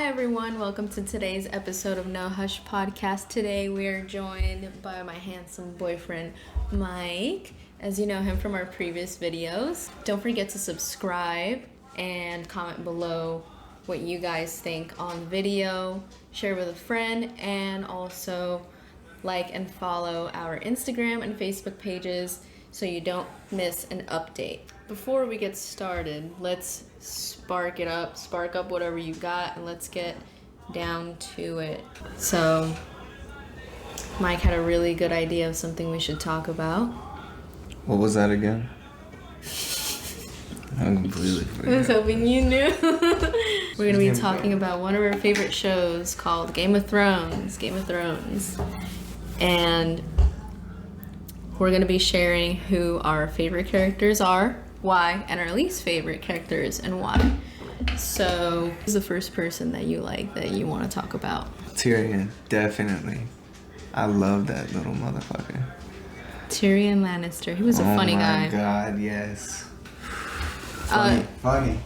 Hi everyone, welcome to today's episode of No Hush Podcast. Today we are joined by my handsome boyfriend, Mike. As you know him from our previous videos. Don't forget to subscribe and comment below what you guys think on the video. Share with a friend and also like and follow our Instagram and Facebook pages so you don't miss an update. Before we get started, let's spark up whatever you got, and let's get down to it. So, Mike had a really good idea of something we should talk about. What was that again? I completely forgot. I was hoping you knew. We're gonna be talking about one of our favorite shows called Game of Thrones. And we're gonna be sharing who our favorite characters are, why, and our least favorite characters and why. So, who's the first person that you like that you want to talk about? Tyrion, definitely. I love that little motherfucker. Tyrion Lannister. He was a funny guy. Oh my god, yes. Funny.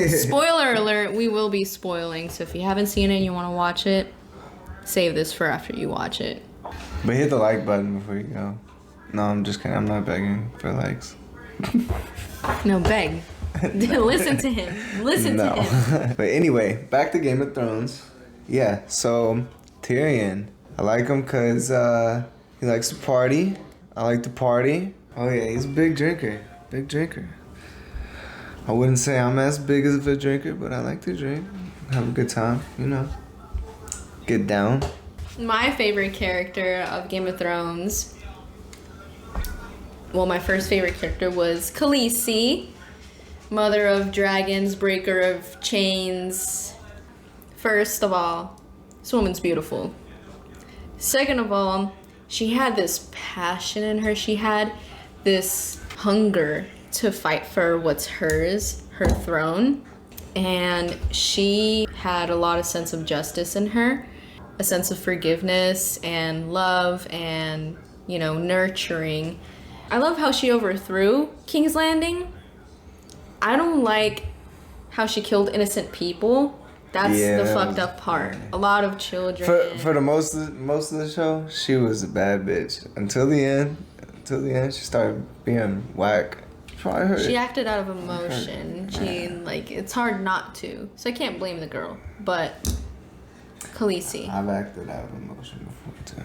Spoiler alert, we will be spoiling, so if you haven't seen it and you want to watch it, save this for after you watch it. But hit the like button before you go. No, I'm just kidding. I'm not begging for likes. No, beg. Listen to him. Listen to him. But anyway, back to Game of Thrones. Yeah, so Tyrion. I like him because he likes to party. I like to party. Oh yeah, he's a big drinker. I wouldn't say I'm as big as a drinker, but I like to drink. Have a good time, you know. Get down. My favorite character of Game of Thrones, well, my first favorite character was Khaleesi, mother of dragons, breaker of chains. First of all, this woman's beautiful. Second of all, she had this passion in her. She had this hunger to fight for what's hers, her throne. And she had a lot of sense of justice in her, a sense of forgiveness and love and, nurturing. I love how she overthrew King's Landing. I don't like how she killed innocent people. That's the fucked up part. A lot of children. For the most of the show, she was a bad bitch. Until the end, she started being whack. She acted out of emotion. It's hard not to. So I can't blame the girl. But Khaleesi. I've acted out of emotion before too.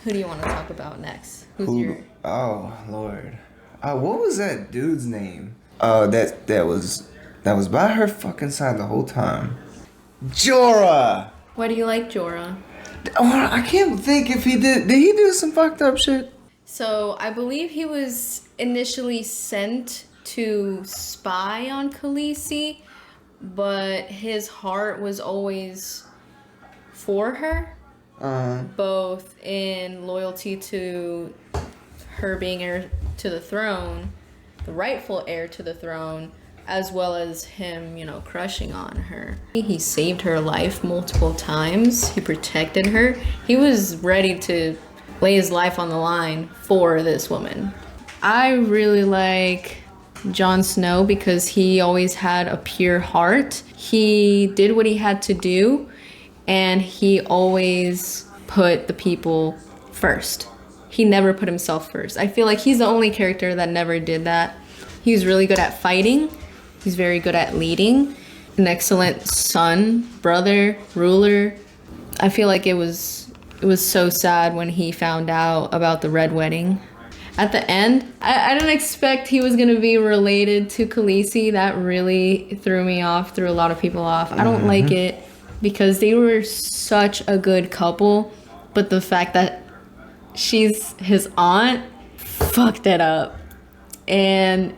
Who do you want to talk about next? Oh Lord. What was that dude's name? That was by her fucking side the whole time. Jorah. Why do you like Jorah? Oh, I can't think if he did. Did he do some fucked up shit? So I believe he was initially sent to spy on Khaleesi, but his heart was always for her. Both in loyalty to her being heir to the throne, the rightful heir to the throne, as well as him, crushing on her. He saved her life multiple times. He protected her. He was ready to lay his life on the line for this woman. I really like Jon Snow because he always had a pure heart. He did what he had to do, and he always put the people first. He never put himself first. I feel like he's the only character that never did that. He's really good at fighting. He's very good at leading. An excellent son, brother, ruler. I feel like it was so sad when he found out about the Red Wedding. At the end, I didn't expect he was going to be related to Khaleesi. That really threw me off, threw a lot of people off. I don't like it because they were such a good couple, but the fact that she's his aunt fucked it up. And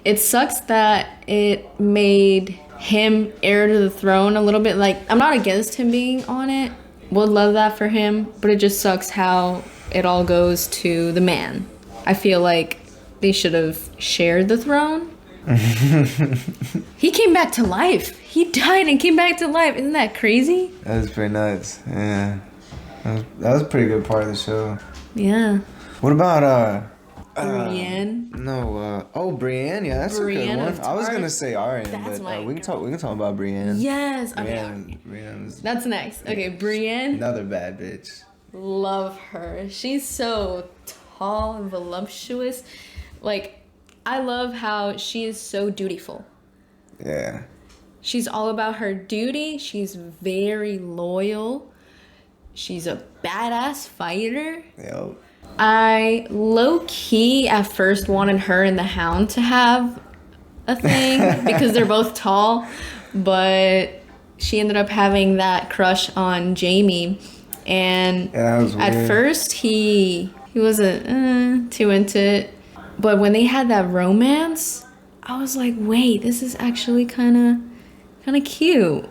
it sucks that it made him heir to the throne a little bit. Like, I'm not against him being on it. Would love that for him, but it just sucks how it all goes to the man. I feel like they should have shared the throne. He came back to life. He died and came back to life. Isn't that crazy? That was pretty nuts. Yeah. That was a pretty good part of the show. Yeah. What about Brienne. No. Brienne. Yeah, that's Brienne a good of one. I was Tarth. gonna say Arya, That's but my we can talk. We can talk about Brienne. Yes. Okay. Brienne's That's next. Okay, Brienne. another bad bitch. Love her. She's so tall and voluptuous. Like, I love how she is so dutiful. Yeah. She's all about her duty. She's very loyal. She's a badass fighter. Yep. I low-key at first wanted her and the Hound to have a thing because they're both tall, but she ended up having that crush on Jaime, and Yeah, that was at weird. first he wasn't too into it, but when they had that romance, I was like, wait, this is actually kind of cute.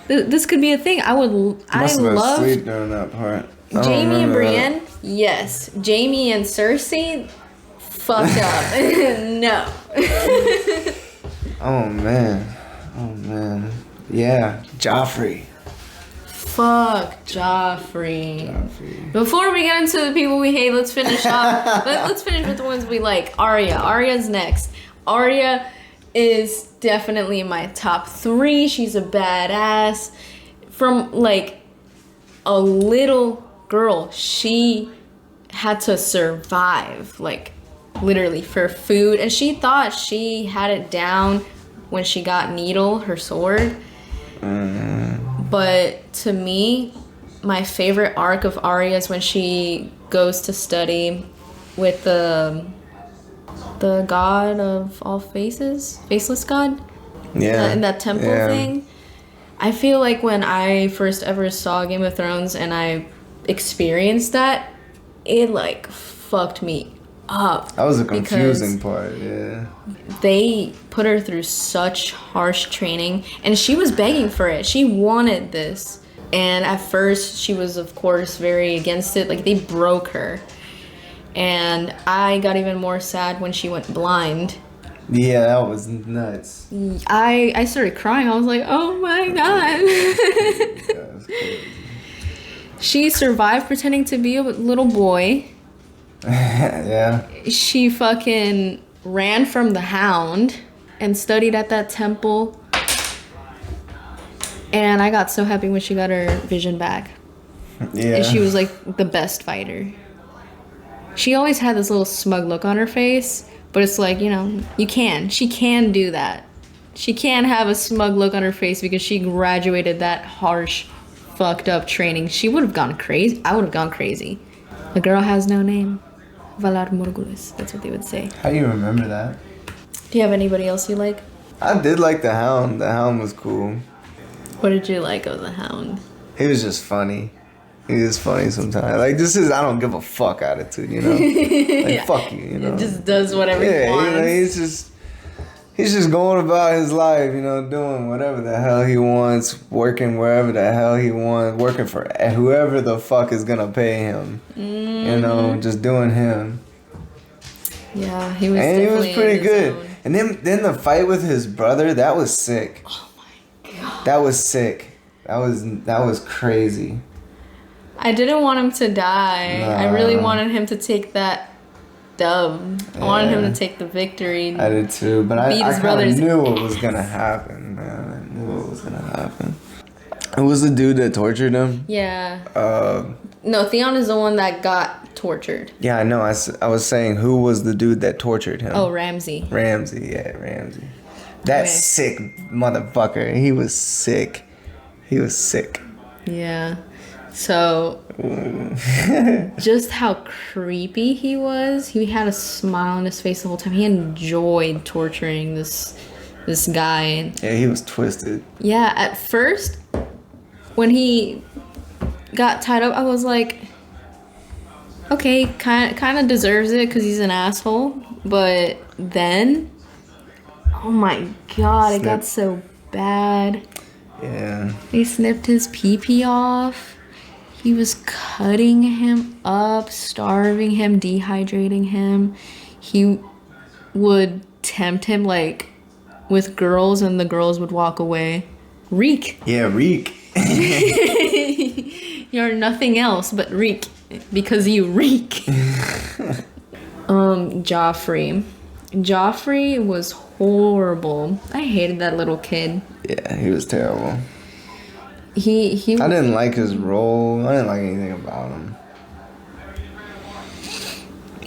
This could be a thing. I Must have been love asleep during that part. I don't Jaime and remember Brienne. Yes, Jaime and Cersei, fucked up. No. that. Oh man. Yeah. Joffrey. Fuck Joffrey. Before we get into the people we hate, let's finish off. Let's finish with the ones we like. Arya. Arya's next. Arya is definitely in my top 3. She's a badass. From like a little girl, she had to survive, like literally for food, and she thought she had it down when she got Needle, her sword. But to me, my favorite arc of Arya is when she goes to study with the god of all faces, faceless god. Yeah. In that temple thing. I feel like when I first ever saw Game of Thrones and I experienced that, it like fucked me up. That was a because confusing part. Yeah. They put her through such harsh training, and she was begging for it. She wanted this. And at first, she was, of course, very against it. Like, they broke her. And I got even more sad when she went blind. Yeah, that was nuts. I started crying. I was like, oh my god. That was crazy. She survived pretending to be a little boy. Yeah. She fucking ran from the Hound and studied at that temple. And I got so happy when she got her vision back. Yeah. And she was like the best fighter. She always had this little smug look on her face, but it's like, you know, she can do that. She can have a smug look on her face because she graduated that harsh, fucked up training. She would have gone crazy. I would have gone crazy. The girl has no name. Valar Morghulis. That's what they would say. How do you remember that? Do you have anybody else you like? I did like the Hound. The Hound was cool. What did you like of the Hound? He was just funny. He is funny sometimes. Like, this is I don't give a fuck attitude, you know? Like, Yeah. fuck you, you know? He just does whatever he Yeah, wants. you know, he's just going about his life, you know, doing whatever the hell he wants, working wherever the hell he wants, working for whoever the fuck is gonna pay him. You know, just doing him. Yeah, he was. And he was definitely pretty in his good. zone. And then the fight with his brother, that was sick. Oh my god. That was sick. That was crazy. I didn't want him to die. I really Nah. wanted him to take that dub. I wanted him Yeah. to take the victory. I did too, but I Beat his kind brother's of knew what was gonna happen, man. I knew what was gonna happen. Who was the dude that tortured him? Yeah. Uh, No, Theon is the one that got tortured. yeah, I know. I was saying who was the dude that tortured him? Oh, Ramsay. Ramsay. Yeah, Ramsay. That Okay. sick motherfucker. He was sick. He was sick. Yeah. So, just how creepy he was. He had a smile on his face the whole time. He enjoyed torturing this guy. Yeah, he was twisted. Yeah, at first, when he got tied up, I was like, okay, kind of deserves it because he's an asshole. But then, oh my god, it got so bad. Yeah. They snipped his pee-pee off. He was cutting him up, starving him, dehydrating him. He would tempt him like with girls, and the girls would walk away. Reek. Yeah, reek. You're nothing else but reek because you reek. Joffrey. Joffrey was horrible. I hated that little kid. Yeah, he was terrible. He I didn't like his role. I didn't like anything about him.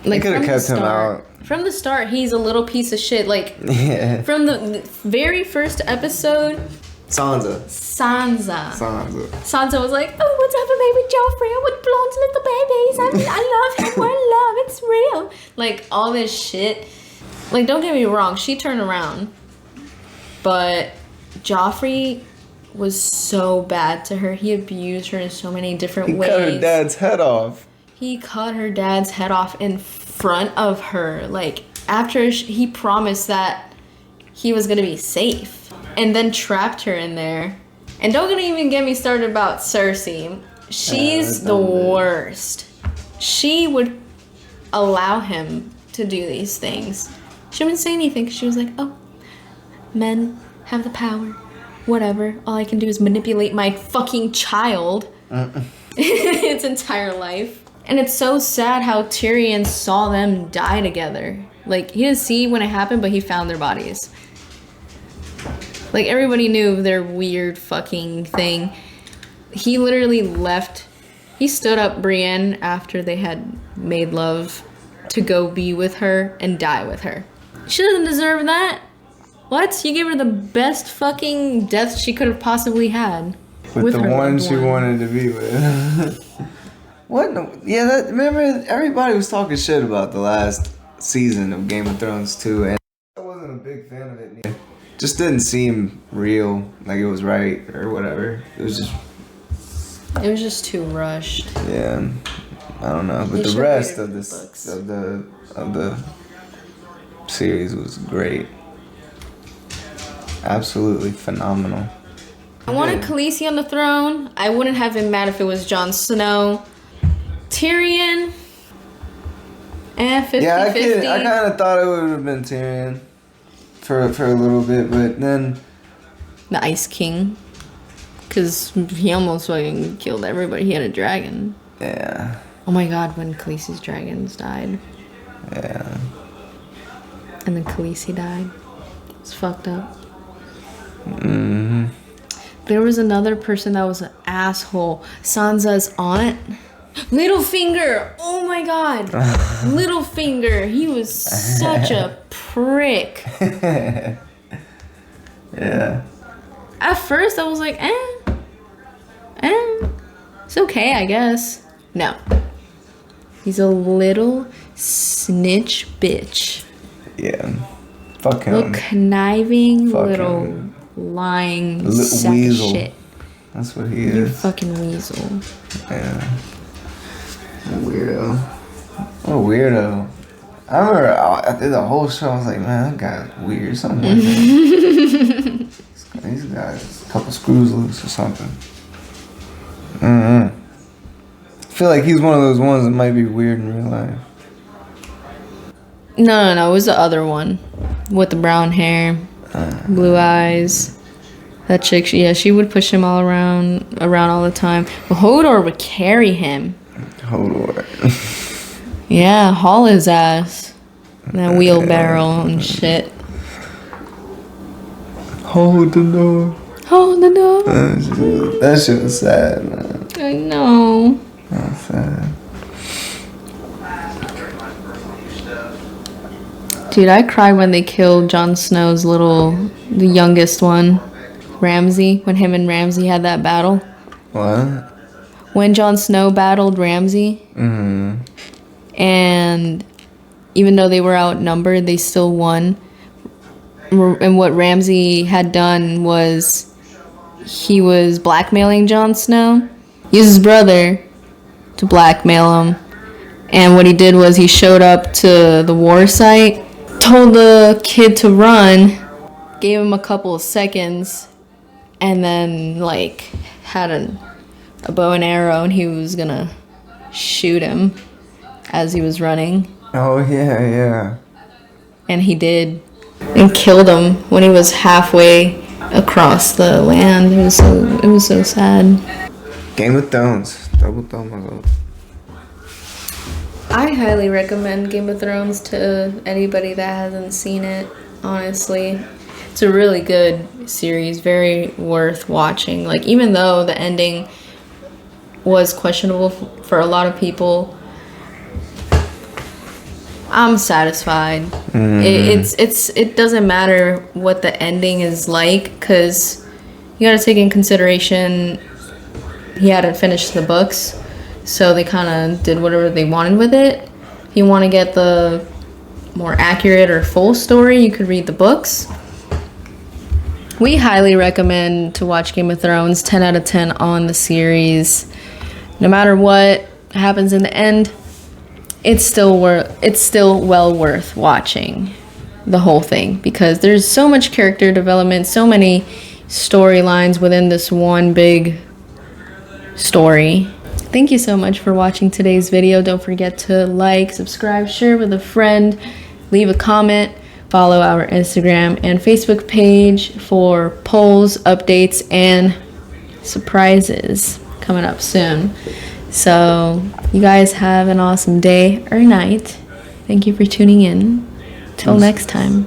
like could have from the kept him start- out. From the start, he's a little piece of shit. Like Yeah. from the very first episode, Sansa. Sansa was like, "Oh, what's happening with Joffrey? I want blonde little babies. I love him. We're in love. It's real." Like all this shit. Like, don't get me wrong, she turned around, but Joffrey was so bad to her. He abused her in so many different ways. Cut her dad's head off. He cut her dad's head off in front of her. Like, after he promised that he was gonna be safe, and then trapped her in there. And don't even get me started about Cersei. She's the worst. She would allow him to do these things. She wouldn't say anything. She was like, "Oh, men have the power. Whatever. All I can do is manipulate my fucking child its entire life." And it's so sad how Tyrion saw them die together. Like, he didn't see when it happened, but he found their bodies. Like, everybody knew their weird fucking thing. He literally left. He stood up Brienne after they had made love to go be with her and die with her. She doesn't deserve that. What? You gave her the best fucking death she could have possibly had. With the her one loved she wanted to be with. What? Yeah, remember everybody was talking shit about the last season of Game of Thrones too, and I wasn't a big fan of it. Just didn't seem real, like it was right or whatever. It was just too rushed. Yeah, I don't know, but the rest of this of the series was great. Absolutely phenomenal. I wanted Khaleesi on the throne. I wouldn't have been mad if it was Jon Snow. Tyrion. 50-50. Yeah, I kind of thought it would have been Tyrion for a little bit, but then The Ice King. Because he almost fucking killed everybody. He had a dragon. yeah, Oh my god, when Khaleesi's dragons died. yeah. And then Khaleesi died. It's fucked up. Mm-hmm. There was another person that was an asshole. Sansa's aunt. Littlefinger! Oh my god! Littlefinger! He was such a prick. Yeah. At first, I was like, it's okay, I guess. No. He's a little snitch bitch. Yeah. Fuck him. Little conniving, Fuck little him. lying Little sack weasel. of shit. That's what he You is. fucking weasel. Yeah. A weirdo. What a weirdo. I remember I did the whole show. I was like, man, that guy's weird. Something like that. These guys, a couple screws loose or something. I feel like he's one of those ones that might be weird in real life. No, it was the other one. With the brown hair, blue eyes. That chick, she would push him all around all the time. But Hodor would carry him. Hodor. Yeah, haul his ass. That wheelbarrow and shit. Hold the door. Hold the door. That shit was sad, man. I know. That's sad. Dude, I cried when they killed Jon Snow's the youngest one, Ramsay, when him and Ramsay had that battle. What? When Jon Snow battled Ramsay, and even though they were outnumbered, they still won. And what Ramsay had done was he was blackmailing Jon Snow. He used his brother to blackmail him. And what he did was he showed up to the war site, told the kid to run, gave him a couple of seconds, and then had a bow and arrow, and he was gonna shoot him as he was running. Oh, yeah. And he did, and killed him when he was halfway across the land. It was so sad. Game of Thrones. Double thumb. I highly recommend Game of Thrones to anybody that hasn't seen it, honestly. It's a really good series, very worth watching. Like, even though the ending was questionable for a lot of people, I'm satisfied. It doesn't matter what the ending is like, because you gotta take in consideration he hadn't finished the books, so they kind of did whatever they wanted with it. If you want to get the more accurate or full story, you could read the books. We highly recommend to watch Game of Thrones. 10 out of 10 on the series. No matter what happens in the end, it's still well worth watching the whole thing, because there's so much character development, so many storylines within this one big story. Thank you so much for watching today's video. Don't forget to like, subscribe, share with a friend, leave a comment, follow our Instagram and Facebook page for polls, updates, and surprises coming up soon. So you guys have an awesome day or night. Thank you for tuning in. Till next time.